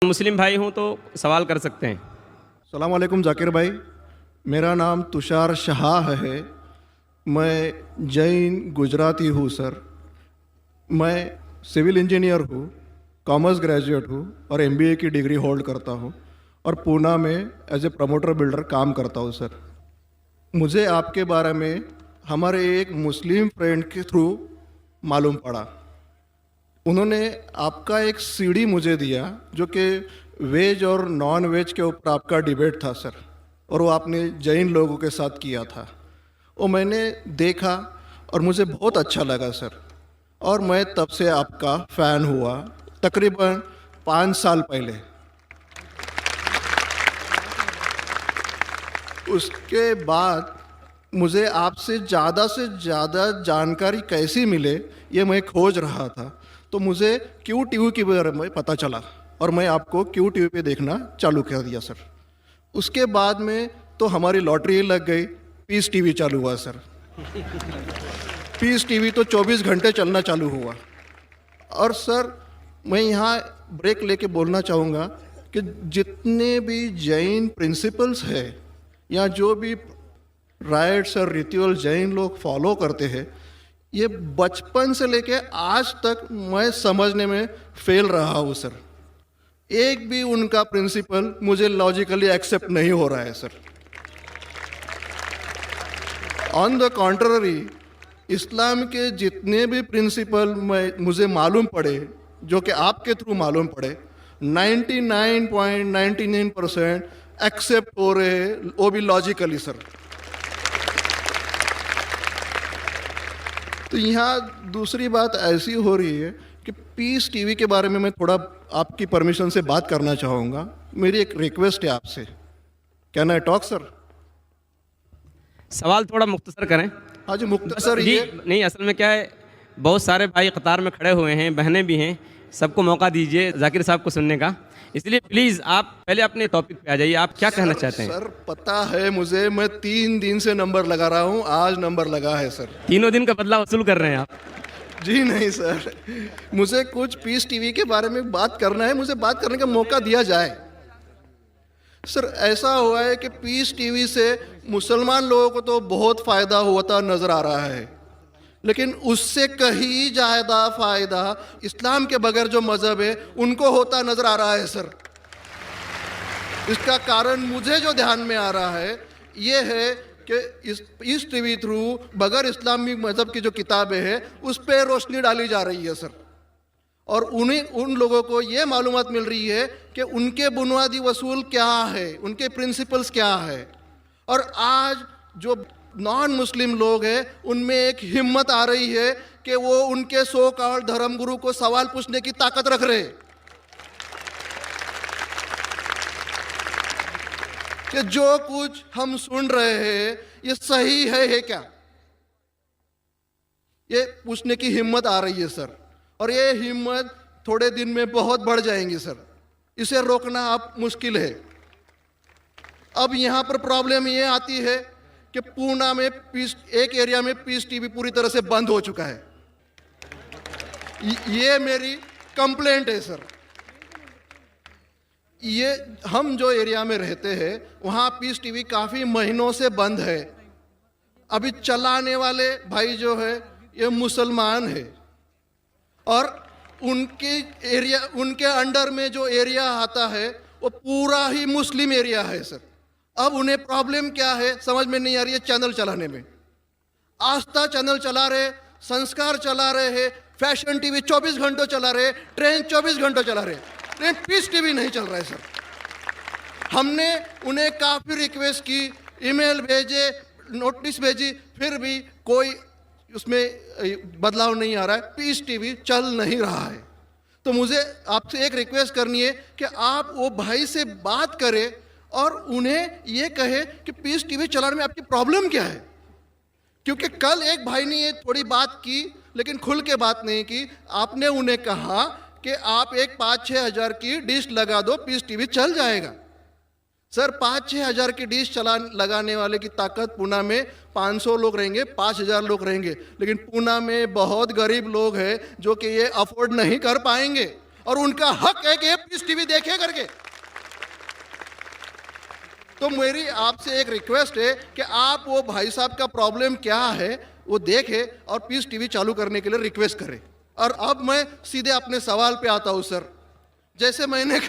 मुस्लिम भाई हूँ तो सवाल कर सकते हैं। सलाम वालेकुम जाकिर भाई, मेरा नाम तुषार शाह है। मैं जैन गुजराती हूँ सर। मैं सिविल इंजीनियर हूँ, कॉमर्स ग्रेजुएट हूँ और एमबीए की डिग्री होल्ड करता हूँ और पूना में एज ए प्रमोटर बिल्डर काम करता हूँ सर। मुझे आपके बारे में हमारे एक मुस्लिम फ्रेंड के थ्रू मालूम पड़ा। उन्होंने आपका एक सीडी मुझे दिया जो कि वेज और नॉन वेज के ऊपर आपका डिबेट था सर, और वो आपने जैन लोगों के साथ किया था। वो मैंने देखा और मुझे बहुत अच्छा लगा सर, और मैं तब से आपका फ़ैन हुआ तकरीबन 5 साल पहले। उसके बाद मुझे आपसे ज़्यादा जानकारी कैसी मिले ये मैं खोज रहा था, तो मुझे क्यू टीवी के बारे में पता चला और मैं आपको क्यू टीवी पे देखना चालू कर दिया सर। उसके बाद में तो हमारी लॉटरी लग गई, पीस टीवी चालू हुआ सर। पीस टीवी तो 24 घंटे चलना चालू हुआ। और सर मैं यहाँ ब्रेक लेके बोलना चाहूँगा कि जितने भी जैन प्रिंसिपल्स हैं या जो भी राइट्स और रिचुअल जैन लोग फॉलो करते हैं, ये बचपन से लेके आज तक मैं समझने में फेल रहा हूँ सर। एक भी उनका प्रिंसिपल मुझे लॉजिकली एक्सेप्ट नहीं हो रहा है सर। ऑन द कॉन्ट्ररी, इस्लाम के जितने भी प्रिंसिपल मुझे मालूम पड़े, जो कि आपके थ्रू मालूम पड़े, 99.99% एक्सेप्ट हो रहे हैं, वो भी लॉजिकली सर। तो यहाँ दूसरी बात ऐसी हो रही है कि पीस टीवी के बारे में मैं थोड़ा आपकी परमिशन से बात करना चाहूँगा। मेरी एक रिक्वेस्ट है आपसे, कैन आई टॉक सर? सवाल थोड़ा मुख्तसर करें। हाँ जी, मुख्तसर जी ये। नहीं, असल में क्या है, बहुत सारे भाई कतार में खड़े हुए हैं, बहनें भी हैं, सबको मौका दीजिए जाकिर साहब को सुनने का। इसलिए प्लीज़ आप पहले अपने टॉपिक पे आ जाइए, आप क्या कहना चाहते हैं? सर पता है मुझे, मैं 3 दिन से नंबर लगा रहा हूँ, आज नंबर लगा है सर। तीनों दिन का बदला वसूल कर रहे हैं आप? जी नहीं सर, मुझे कुछ पीस टीवी के बारे में बात करना है, मुझे बात करने का मौका दिया जाए। सर ऐसा हुआ है कि पीस टीवी से मुसलमान लोगों को तो बहुत फ़ायदा होता नज़र आ रहा है, लेकिन उससे कहीं ज़्यादा फ़ायदा इस्लाम के बगैर जो मज़हब है उनको होता नज़र आ रहा है सर। इसका कारण मुझे जो ध्यान में आ रहा है ये है कि इस टीवी थ्रू बगैर इस्लामी मज़हब की जो किताबें हैं उस पर रोशनी डाली जा रही है सर, और उन लोगों को ये मालूमात मिल रही है कि उनके बुनियादी वसूल क्या है, उनके प्रिंसिपल्स क्या है। और आज जो नॉन मुस्लिम लोग हैं उनमें एक हिम्मत आ रही है कि वो उनके सो कॉल्ड धर्मगुरु को सवाल पूछने की ताकत रख रहे हैं कि जो कुछ हम सुन रहे हैं ये सही है क्या, ये पूछने की हिम्मत आ रही है सर। और ये हिम्मत थोड़े दिन में बहुत बढ़ जाएंगी सर, इसे रोकना अब मुश्किल है। अब यहाँ पर प्रॉब्लम ये आती है कि पूना में एक एरिया में पीस टीवी पूरी तरह से बंद हो चुका है। ये मेरी कंप्लेंट है सर। ये हम जो एरिया में रहते हैं वहाँ पीस टीवी काफ़ी महीनों से बंद है। अभी चलाने वाले भाई जो है ये मुसलमान है, और उनके अंडर में जो एरिया आता है वो पूरा ही मुस्लिम एरिया है सर। अब उन्हें प्रॉब्लम क्या है समझ में नहीं आ रही है चैनल चलाने में। आस्था चैनल चला रहे, संस्कार चला रहे हैं, फैशन टीवी 24 घंटों चला रहे, ट्रेन 24 घंटों चला रहे, लेकिन पीस टीवी नहीं चल रहा है सर। हमने उन्हें काफ़ी रिक्वेस्ट की, ईमेल भेजे, नोटिस भेजी, फिर भी कोई उसमें बदलाव नहीं आ रहा है, पीस टीवी चल नहीं रहा है। तो मुझे आपसे एक रिक्वेस्ट करनी है कि आप वो भाई से बात करें और उन्हें ये कहे कि पीस टीवी चलाने में आपकी प्रॉब्लम क्या है। क्योंकि कल एक भाई ने ये थोड़ी बात की लेकिन खुल के बात नहीं की। आपने उन्हें कहा कि आप एक 5-6 हज़ार की डिश लगा दो, पीस टीवी चल जाएगा। सर 5-6 हज़ार की डिश लगाने वाले की ताकत पूना में 500 लोग रहेंगे, 5,000 लोग रहेंगे, लेकिन पूना में बहुत गरीब लोग हैं जो कि ये अफोर्ड नहीं कर पाएंगे। और उनका हक है कि ये पीस टीवी देखे करके। तो मेरी आपसे एक रिक्वेस्ट है कि आप वो भाई साहब का प्रॉब्लम क्या है वो देखें और पीस टीवी चालू करने के लिए रिक्वेस्ट करें। और अब मैं सीधे अपने सवाल पे आता हूँ सर। जैसे मैंने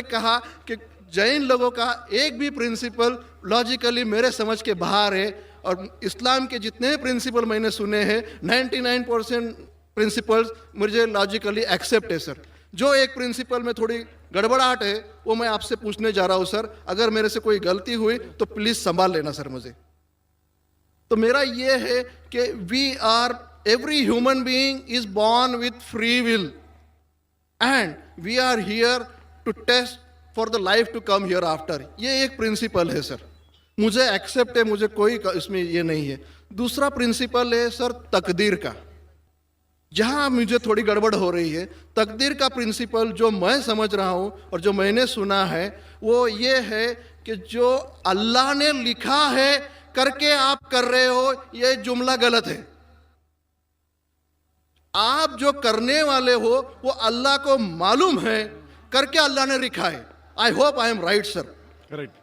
कहा कि जैन लोगों का एक भी प्रिंसिपल लॉजिकली मेरे समझ के बाहर है, और इस्लाम के जितने भी प्रिंसिपल मैंने सुने हैं 99% प्रिंसिपल्स मुझे लॉजिकली एक्सेप्ट है सर। जो एक प्रिंसिपल में थोड़ी गड़बड़ाहट है वो मैं आपसे पूछने जा रहा हूँ सर। अगर मेरे से कोई गलती हुई तो प्लीज संभाल लेना सर मुझे। तो मेरा ये है कि every human being is born with free will and we are here to test for the life to come hereafter. ये एक प्रिंसिपल है सर, मुझे एक्सेप्ट है, मुझे कोई इसमें ये नहीं है। दूसरा प्रिंसिपल है सर तकदीर का, जहां मुझे थोड़ी गड़बड़ हो रही है। तकदीर का प्रिंसिपल जो मैं समझ रहा हूं और जो मैंने सुना है वो ये है कि जो अल्लाह ने लिखा है करके आप कर रहे हो, ये जुमला गलत है। आप जो करने वाले हो वो अल्लाह को मालूम है करके अल्लाह ने लिखा है। I hope I am right sir. Correct.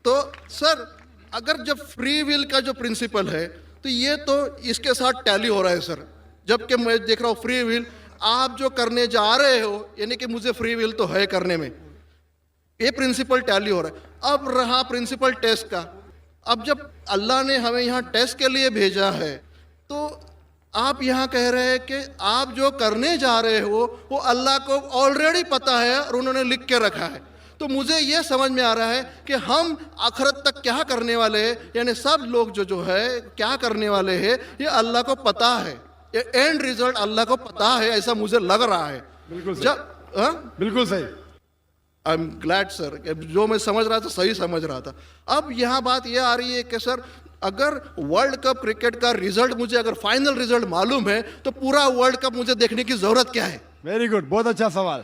तो सर अगर जब फ्री विल का जो प्रिंसिपल है तो ये तो इसके साथ टैली हो रहा है सर। जबकि मैं देख रहा हूँ फ्री विल आप जो करने जा रहे हो, यानी कि मुझे फ्री विल तो है करने में, ये प्रिंसिपल टैली हो रहा है। अब रहा प्रिंसिपल टेस्ट का। अब जब अल्लाह ने हमें यहाँ टेस्ट के लिए भेजा है तो आप यहाँ कह रहे हैं कि आप जो करने जा रहे हो वो अल्लाह को ऑलरेडी पता है और उन्होंने लिख के रखा है। तो मुझे ये समझ में आ रहा है कि हम आखिरत तक क्या करने वाले हैं, यानी सब लोग जो है क्या करने वाले हैं ये अल्लाह को पता है। ये एंड रिजल्ट अल्लाह को पता है, ऐसा मुझे लग रहा है। बिल्कुल सही। बिल्कुल सही। आई एम ग्लैड सर, जो मैं समझ रहा था सही समझ रहा था। अब यहाँ बात यह आ रही है कि सर अगर वर्ल्ड कप क्रिकेट का रिजल्ट मुझे अगर फाइनल रिजल्ट मालूम है तो पूरा वर्ल्ड कप मुझे देखने की जरूरत क्या है? वेरी गुड, बहुत अच्छा सवाल।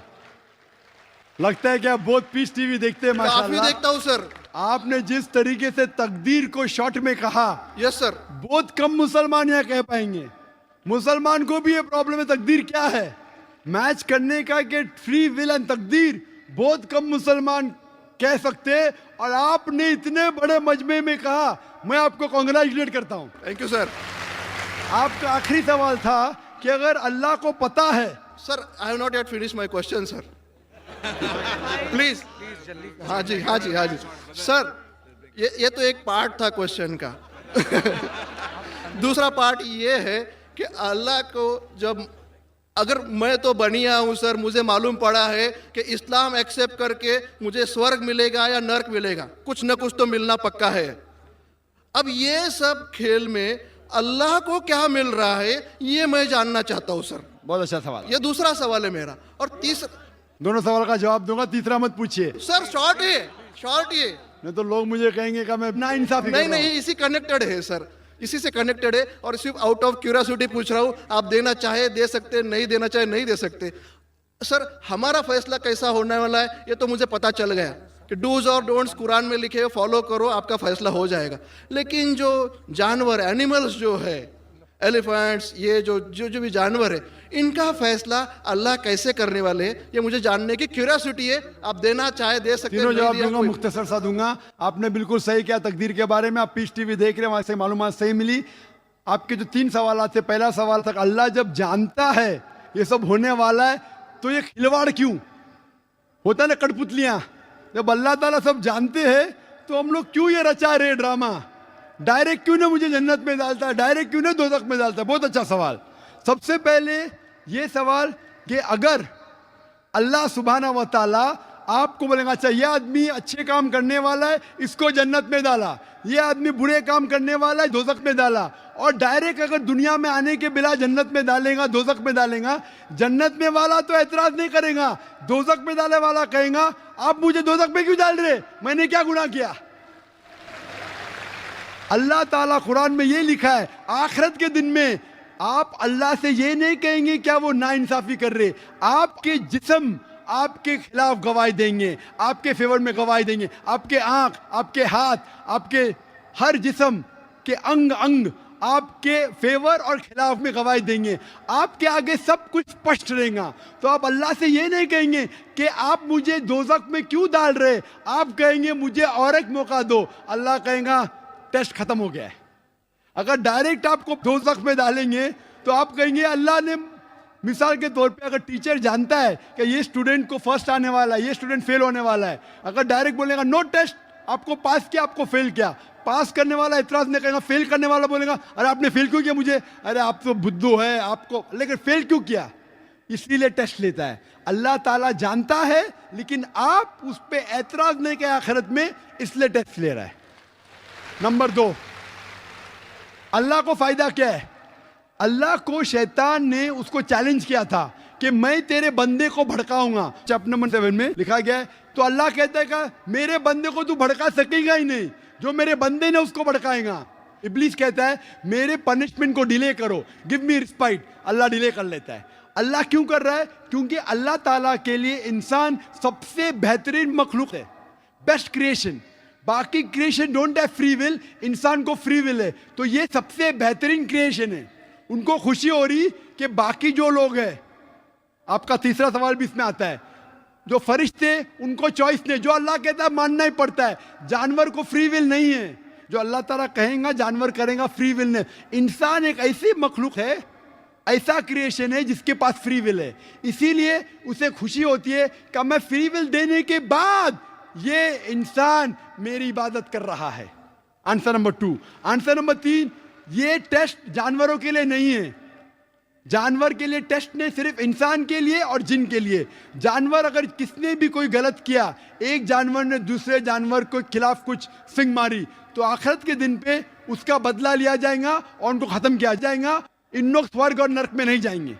लगता है कि आप बहुत पीस टीवी देखते हैं। काफी माशाल्लाह। देखता हूँ सर। आपने जिस तरीके से तकदीर को शॉर्ट में कहा, यस सर। बहुत कम मुसलमान यहाँ कह पाएंगे। मुसलमान को भी ये प्रॉब्लम है तकदीर क्या है, मैच करने का कि फ्री विल एंड तकदीर बहुत कम मुसलमान कह सकते हैं। और आपने इतने बड़े मजमे में कहा, मैं आपको कांग्रेचुलेट करता हूं। Thank you sir. आपका आखिरी सवाल था कि अगर अल्लाह को पता है। Sir I have not yet finish my question sir, please. हाँ जी हाँ जी हाँ जी सर, ये तो एक पार्ट था क्वेश्चन का। दूसरा पार्ट ये है कि अल्लाह को जब अगर मैं तो बनिया हूं सर, मुझे मालूम पड़ा है कि इस्लाम एक्सेप्ट करके मुझे स्वर्ग मिलेगा या नर्क मिलेगा, कुछ न कुछ तो मिलना पक्का है। अब ये सब खेल में अल्लाह को क्या मिल रहा है ये मैं जानना चाहता हूं सर। बहुत अच्छा सवाल। ये दूसरा सवाल है मेरा। और तीसरा, दोनों सवाल का जवाब दूंगा, तीसरा मत पूछिए सर शॉर्ट है, शॉर्ट ये। नहीं तो लोग मुझे कहेंगे कि मैं ना इंसाफी कर नहीं रहा हूं। नहीं, इसी कनेक्टेड है सर, इसी से कनेक्टेड है। और सिर्फ आउट ऑफ क्यूरियोसिटी पूछ रहा हूँ, आप देना चाहे दे सकते, नहीं देना चाहे नहीं दे सकते। सर हमारा फैसला कैसा होने वाला है ये तो मुझे पता चल गया कि डूज और डोंट्स कुरान में लिखे, फॉलो करो, आपका फैसला हो जाएगा। लेकिन जो जानवर एनिमल्स जो है, एलिफेंट्स, ये जो भी जानवर है, इनका फैसला अल्लाह कैसे करने वाले हैं ये मुझे जानने की क्यूरियोसिटी है। आप देना चाहे दे सकते हैं। तीनों जवाब दूंगा, मुख्तसर सा दूंगा। आपने बिल्कुल सही किया तकदीर के बारे में। आप पीस टीवी देख रहे हैं, वहां से मालूमात सही मिली। आपके जो 3 सवाल थे, पहला सवाल था अल्लाह जब जानता है ये सब होने वाला है तो ये खिलवाड़ क्यों होता है ना, कठपुतलियां। जब अल्लाह ताला सब जानते हैं तो हम लोग क्यों ये रचा रहे ड्रामा, डायरेक्ट क्यों ना मुझे जन्नत में डालता है, डायरेक्ट क्यों ना दोज़ख में डालता है। बहुत अच्छा सवाल। सबसे पहले ये सवाल कि अगर अल्लाह सुब्हाना व तआला आपको बोलेगा अच्छा ये आदमी अच्छे काम करने वाला है, इसको जन्नत में डाला, ये आदमी बुरे काम करने वाला है, दोज़ख में डाला, और डायरेक्ट अगर दुनिया में आने के बिना जन्नत में डालेगा, दोज़ख में डालेगा, जन्नत में वाला तो एतराज नहीं करेगा, दोज़ख में डाले वाला कहेगा आप मुझे दोज़ख में क्यों डाल रहे, मैंने क्या गुनाह किया। अल्लाह ताला कुरान में ये लिखा है आखिरत के दिन में आप अल्लाह से ये नहीं कहेंगे क्या वो नाइंसाफी कर रहे, आपके जिस्म आपके खिलाफ गवाही देंगे, आपके फेवर में गवाही देंगे। आपके आंख, आपके हाथ, आपके हर जिस्म के अंग अंग आपके फेवर और खिलाफ में गवाही देंगे। आपके आगे सब कुछ स्पष्ट रहेगा। तो आप अल्लाह से ये नहीं कहेंगे कि आप मुझे दोज़ख में क्यों डाल रहे, आप कहेंगे मुझे और एक मौका दो। अल्लाह कहेगा टेस्ट खत्म हो गया है। अगर डायरेक्ट आपको दोज़ख में डालेंगे तो आप कहेंगे अल्लाह ने, मिसाल के तौर पे अगर टीचर जानता है कि ये स्टूडेंट को फर्स्ट आने वाला है, ये स्टूडेंट फेल होने वाला है, अगर डायरेक्ट बोलेगा नो टेस्ट, आपको पास किया आपको फेल किया, पास करने वाला इतराज नहीं करेगा, फेल करने वाला बोलेगा अरे आपने फेल क्यों किया मुझे, अरे आप तो बुद्धू है आपको, लेकिन फेल क्यों किया, इसीलिए टेस्ट लेता है। अल्लाह ताला जानता है लेकिन आप उस पर एतराज नहीं किया आखिरत में, इसलिए टेस्ट ले रहा है। नंबर 2, अल्लाह को फायदा क्या है? अल्लाह को शैतान ने उसको चैलेंज किया था कि मैं तेरे बंदे को भड़काऊंगा। चैप्टर नंबर 7 में लिखा गया है। तो अल्लाह कहता है कि मेरे बंदे को तू भड़का सकेगा ही नहीं, जो मेरे बंदे ने उसको भड़काएगा। इब्लीस कहता है मेरे पनिशमेंट को डिले करो, गिव मी रिस्पाइट। अल्लाह डिले कर लेता है। अल्लाह क्यों कर रहा है? क्योंकि अल्लाह ताला के लिए इंसान सबसे बेहतरीन मखलूक है, बेस्ट क्रिएशन। बाकी creation don't have free will, इंसान को फ्री विल है। तो ये सबसे बेहतरीन क्रिएशन है। उनको खुशी हो रही कि बाकी जो लोग हैं, आपका तीसरा सवाल भी इसमें आता है, जो फरिश्ते उनको चॉइस नहीं, जो अल्लाह कहता है मानना ही पड़ता है। जानवर को फ्री विल नहीं है, जो अल्लाह ताला कहेगा जानवर करेगा, फ्री विल नहीं। इंसान एक ऐसी मखलूक है, ऐसा क्रिएशन है जिसके पास फ्री विल है। इसीलिए उसे खुशी होती है कि मैं फ्री विल देने के बाद ये इंसान मेरी इबादत कर रहा है। Answer number 2। आंसर नंबर 3, ये टेस्ट जानवरों के लिए नहीं है। जानवर के लिए टेस्ट नहीं, सिर्फ इंसान के लिए और जिन के लिए। जानवर अगर किसने भी कोई गलत किया, एक जानवर ने दूसरे जानवर के खिलाफ कुछ सिंग मारी, तो आखिरत के दिन पे उसका बदला लिया जाएगा और उनको खत्म किया जाएगा। इन लोग स्वर्ग और नरक में नहीं जाएंगे।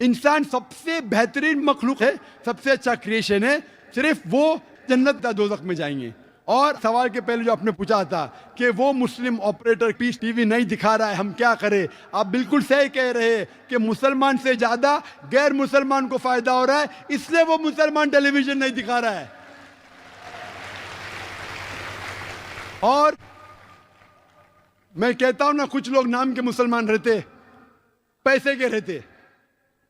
इंसान सबसे बेहतरीन मखलूक है, सबसे अच्छा क्रिएशन है। सिर्फ वो जन्नत या दोज़ख में जाएंगे। और सवाल के पहले जो आपने पूछा था कि वो मुस्लिम ऑपरेटर पीस टीवी नहीं दिखा रहा है, हम क्या करें? आप बिल्कुल सही कह रहे हैं कि मुसलमान से ज्यादा गैर मुसलमान को फायदा हो रहा है, इसलिए वो मुसलमान टेलीविजन नहीं दिखा रहा है। और मैं कहता हूं ना, कुछ लोग नाम के मुसलमान रहते, पैसे के रहते,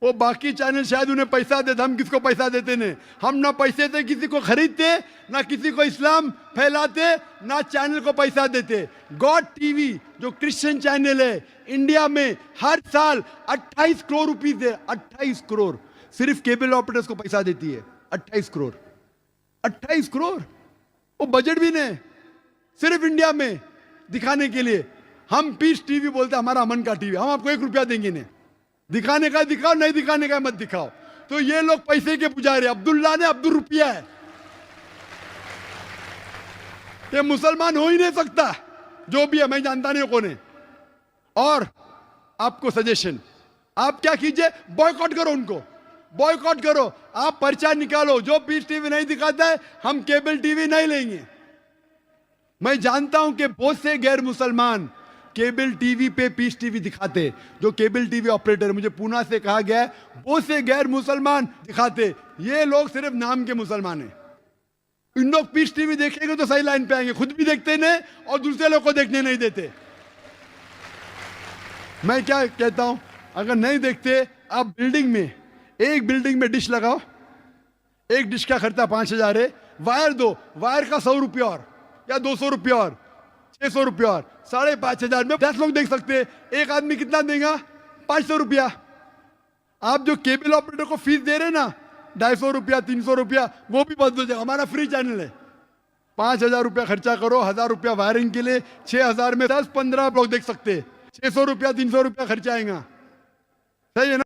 वो बाकी चैनल शायद उन्हें पैसा देते, हम किसको पैसा देते नहीं। हम ना पैसे से किसी को खरीदते, ना किसी को इस्लाम फैलाते, ना चैनल को पैसा देते। गॉड टीवी जो क्रिश्चियन चैनल है, इंडिया में हर साल 28 करोड़ रुपीस है। 28 करोड़ सिर्फ केबल ऑपरेटर्स को पैसा देती है। 28 करोड़, 28 करोड़, वो बजट भी नहीं, सिर्फ इंडिया में दिखाने के लिए। हम पीस टीवी बोलते हैं हमारा मन का टीवी, हम आपको 1 रुपया देंगे नहीं। दिखाने का दिखाओ, नहीं दिखाने का मत दिखाओ। तो ये लोग पैसे के पुजारी, अब्दुल्ला ने अब्दुल रुपया है। ये मुसलमान हो ही नहीं सकता, जो भी है, मैं जानता नहीं कौन है। और आपको सजेशन, आप क्या कीजिए, बॉयकॉट करो उनको, बॉयकॉट करो। आप पर्चा निकालो, जो पीस टीवी नहीं दिखाता है हम केबल टीवी नहीं लेंगे। मैं जानता हूं कि बहुत से गैर मुसलमान केबल टीवी पे पीस टीवी दिखाते, जो केबल टीवी ऑपरेटर, मुझे पूना से कहा गया है, बहुत से गैर मुसलमान दिखाते। ये लोग सिर्फ नाम के मुसलमान हैं। इन लोग पीस टीवी देखेंगे तो सही लाइन पे आएंगे, खुद भी देखते नहीं और दूसरे लोग को देखने नहीं देते। मैं क्या कहता हूं, अगर नहीं देखते, आप बिल्डिंग में, एक बिल्डिंग में डिश लगाओ, एक डिश का खर्चा 5000 है, वायर दो, वायर का 100 रुपया और या 200 रुपया और 600 रुपया और 5,500 में 10 लोग देख सकते हैं। एक आदमी कितना देगा? 500 रुपया। आप जो केबल ऑपरेटर को फीस दे रहे हैं ना, 250 रुपया 300 रुपया, वो भी बंद हो जाएगा। हमारा फ्री चैनल है। 5,000 रुपया खर्चा करो, 1,000 रुपया वायरिंग के लिए, 6,000 में 10-15 लोग देख सकते हैं। 600 रुपया 300 रुपया खर्चा आएगा, सही है ना?